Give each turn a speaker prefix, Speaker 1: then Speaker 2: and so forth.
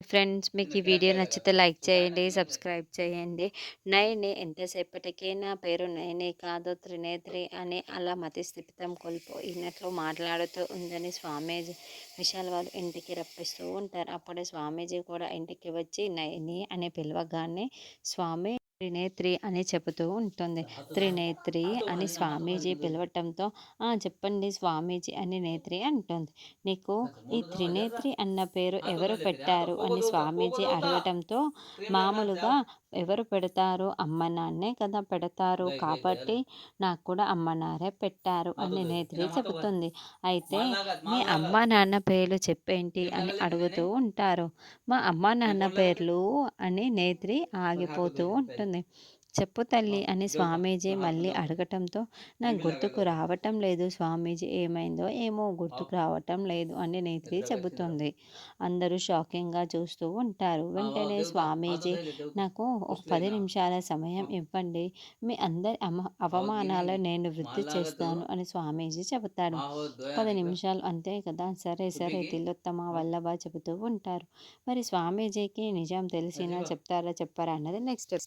Speaker 1: Friends మీకు ఈ video నచ్చితే లైక్ చేయండి, సబ్స్క్రైబ్ చేయండి. నయని ఎంతసేపటికి నా పేరు నయని కాదు త్రినేత్రి అని అలా మతిస్థిమితం కోల్పోయినట్లు మాట్లాడుతూ ఉందని స్వామీజీ విశాల్ వాళ్ళు ఇంటికి రప్పిస్తూ ఉంటారు. అప్పుడే స్వామీజీ కూడా ఇంటికి వచ్చి నయని అని పిలవగానే స్వామి త్రినేత్రి అని చెబుతూ ఉంటుంది. త్రినేత్రి అని స్వామీజీ పిలవటంతో చెప్పండి స్వామీజీ అని నేత్రి అంటుంది. నీకు ఈ త్రినేత్రి అన్న పేరు ఎవరు పెట్టారు అని స్వామీజీ అడగటంతో, మామూలుగా ఎవరు పెడతారు? అమ్మ నాన్నే కదా పెడతారు. కాబట్టి నాకు కూడా అమ్మ నాన్నే పెట్టారు అని నేత్రి చెబుతుంది. అయితే మీ అమ్మ నాన్న పేర్లు చెప్పేంటి అని అడుగుతూ ఉంటారు. మా అమ్మ నాన్న పేర్లు అని నేత్రి ఆగిపోతూ ఉంటుంది. చెప్పు తల్లి అని స్వామీజీ మళ్ళీ అడగటంతో, నాకు గుర్తుకు రావటం లేదు స్వామీజీ, ఏమైందో ఏమో గుర్తుకు రావటం లేదు అని నేత్రి చెబుతుంది. అందరూ షాకింగ్గా చూస్తూ ఉంటారు. వెంటనే స్వామీజీ, నాకు ఒక 10 నిమిషాల సమయం ఇవ్వండి, మీ అందరి అవమానాలు నేను వృద్ధి చేస్తాను అని స్వామీజీ చెబుతాడు. 10 నిమిషాలు అంతే కదా, సరే సరే తిలోత్తమ వల్లభ చెబుతూ ఉంటారు. మరి స్వామీజీకి నిజం తెలిసినా చెప్తారా చెప్పారా అన్నది నెక్స్ట్